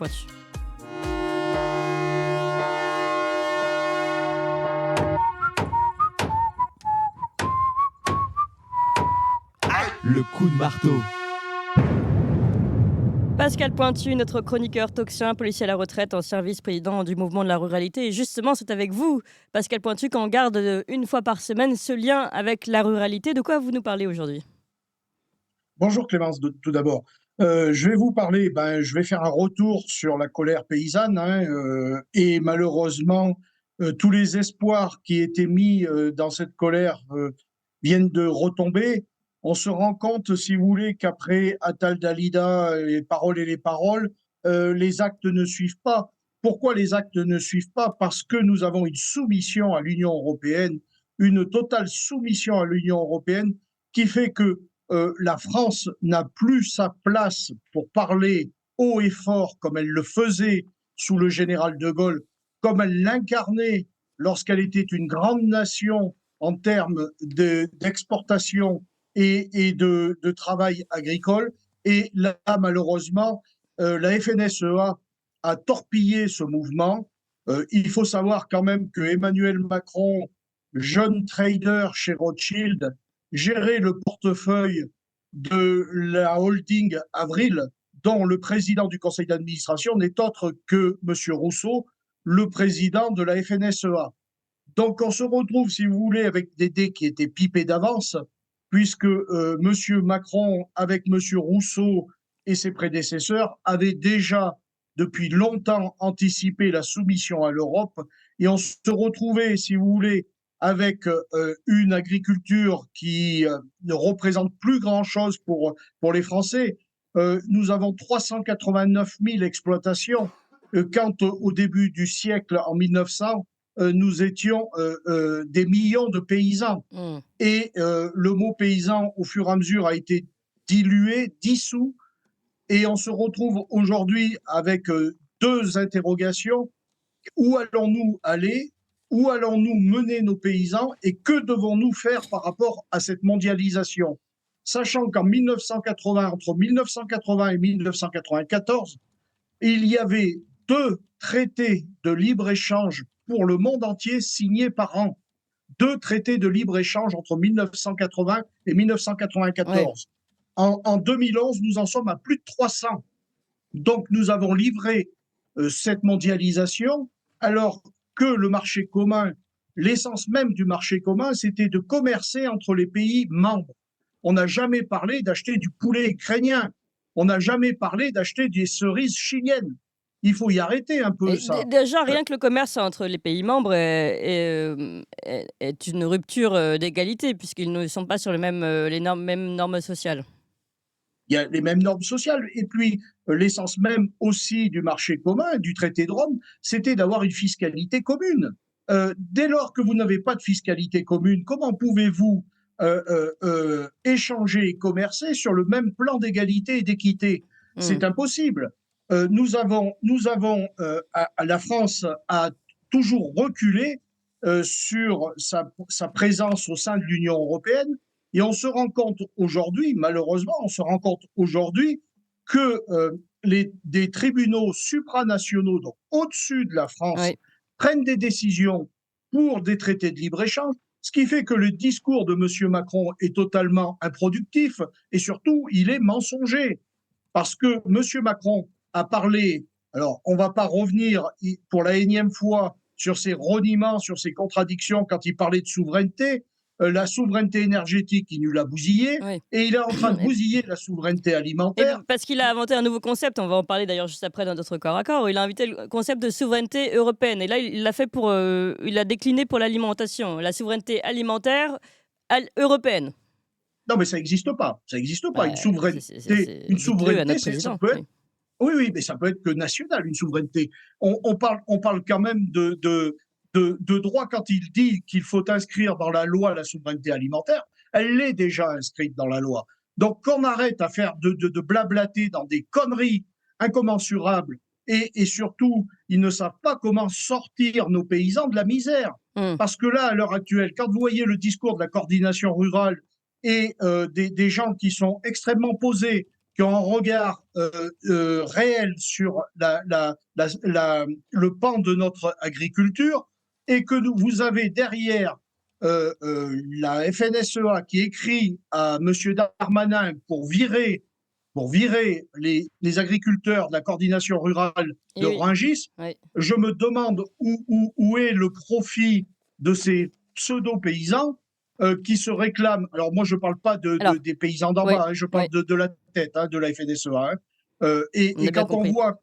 Pointu. Le coup de marteau. Pascal Pointu, notre chroniqueur toxien, policier à la retraite, ancien vice-président du mouvement de la ruralité. Et justement, c'est avec vous, Pascal Pointu, qu'on garde une fois par semaine ce lien avec la ruralité. De quoi vous nous parlez aujourd'hui? Bonjour Clémence, tout d'abord. Je vais vous parler, je vais faire un retour sur la colère paysanne, et malheureusement, tous les espoirs qui étaient mis dans cette colère viennent de retomber. On se rend compte, si vous voulez, qu'après Attal Dalida, les paroles, les actes ne suivent pas. Pourquoi les actes ne suivent pas? Parce que nous avons une soumission à l'Union européenne, une totale soumission à l'Union européenne qui fait que la France n'a plus sa place pour parler haut et fort comme elle le faisait sous le général de Gaulle, comme elle l'incarnait lorsqu'elle était une grande nation en termes d'exportation et de travail agricole. Et là, malheureusement, la FNSEA a torpillé ce mouvement. Il faut savoir quand même que Emmanuel Macron, jeune trader chez Rothschild, gérer le portefeuille de la holding Avril, dont le président du conseil d'administration n'est autre que M. Rousseau, le président de la FNSEA. Donc on se retrouve, si vous voulez, avec des dés qui étaient pipés d'avance, puisque M. Macron, avec M. Rousseau et ses prédécesseurs, avait déjà depuis longtemps anticipé la soumission à l'Europe, et on se retrouvait, si vous voulez, avec une agriculture qui ne représente plus grand-chose pour les Français. Nous avons 389 000 exploitations, quand au début du siècle, en 1900, nous étions des millions de paysans. Et le mot paysan, au fur et à mesure, a été dilué, dissous, et on se retrouve aujourd'hui avec deux interrogations. Où allons-nous aller? Où allons-nous mener nos paysans? Et que devons-nous faire par rapport à cette mondialisation? Sachant qu'en 1980, entre 1980 et 1994, il y avait 2 traités de libre-échange pour le monde entier signés par an. 2 traités de libre-échange entre 1980 et 1994. Ouais. En 2011, nous en sommes à plus de 300. Donc, nous avons livré cette mondialisation alors que le marché commun, l'essence même du marché commun, c'était de commercer entre les pays membres. On n'a jamais parlé d'acheter du poulet ukrainien. On n'a jamais parlé d'acheter des cerises chiliennes. Il faut y arrêter un peu ça. Déjà, rien que le commerce entre les pays membres est une rupture d'égalité, puisqu'ils ne sont pas sur mêmes normes sociales. Il y a les mêmes normes sociales. Et puis, l'essence même aussi du marché commun, du traité de Rome, c'était d'avoir une fiscalité commune. Dès lors que vous n'avez pas de fiscalité commune, comment pouvez-vous échanger et commercer sur le même plan d'égalité et d'équité? C'est impossible. La France a toujours reculé sur sa présence au sein de l'Union européenne. Et on se rend compte aujourd'hui, malheureusement, que des tribunaux supranationaux, donc au-dessus de la France, prennent des décisions pour des traités de libre-échange, ce qui fait que le discours de M. Macron est totalement improductif et surtout, il est mensonger. Parce que M. Macron a parlé, alors on ne va pas revenir pour la énième fois sur ses reniements, sur ses contradictions quand il parlait de souveraineté. La souveraineté énergétique, il nous l'a bousillé, et il est en train de bousiller la souveraineté alimentaire. Et parce qu'il a inventé un nouveau concept, on va en parler d'ailleurs juste après dans notre corps à corps, il a invité le concept de souveraineté européenne, et là il l'a fait il a décliné pour l'alimentation, la souveraineté alimentaire européenne. Non mais ça n'existe pas, une souveraineté, ça peut être... Oui, mais ça peut être que national, une souveraineté. On parle quand même de droit quand il dit qu'il faut inscrire dans la loi la souveraineté alimentaire. Elle l'est déjà inscrite dans la loi. Donc qu'on arrête à faire de blablater dans des conneries incommensurables, et surtout, ils ne savent pas comment sortir nos paysans de la misère. Parce que là, à l'heure actuelle, quand vous voyez le discours de la coordination rurale et des gens qui sont extrêmement posés, qui ont un regard réel sur le pan de notre agriculture, et que vous avez derrière la FNSEA qui écrit à M. Darmanin pour virer les agriculteurs de la coordination rurale Et de oui, Rungis, oui. je me demande où est le profit de ces pseudo-paysans qui se réclament. Alors moi, je ne parle pas Alors, des paysans d'en oui, bas, hein, je oui, parle de la tête, hein, de la FNSEA. Hein. on a Et bien quand on compris. voit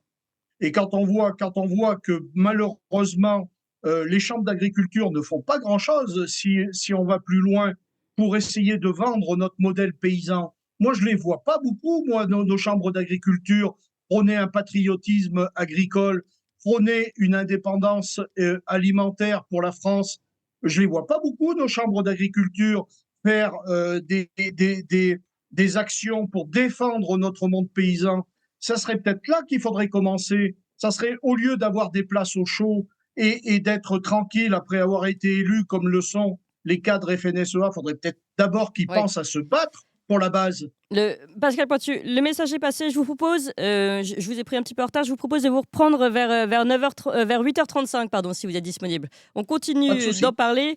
quand on voit que malheureusement les chambres d'agriculture ne font pas grand-chose si on va plus loin pour essayer de vendre notre modèle paysan. Moi, je les vois pas beaucoup, moi, nos chambres d'agriculture prôner un patriotisme agricole, prôner une indépendance alimentaire pour la France. Je les vois pas beaucoup, nos chambres d'agriculture, faire des actions pour défendre notre monde paysan. Ça serait peut-être là qu'il faudrait commencer. Ça serait, au lieu d'avoir des places au chaud et d'être tranquille après avoir été élu comme le sont les cadres FNSEA, il faudrait peut-être d'abord qu'ils Oui. pensent à se battre pour la base. Pascal Pointu, le message est passé. Je vous propose, je vous ai pris un petit peu en retard, je vous propose de vous reprendre vers 8h35, pardon, si vous êtes disponible. On Pas de continue d'en souci. parler.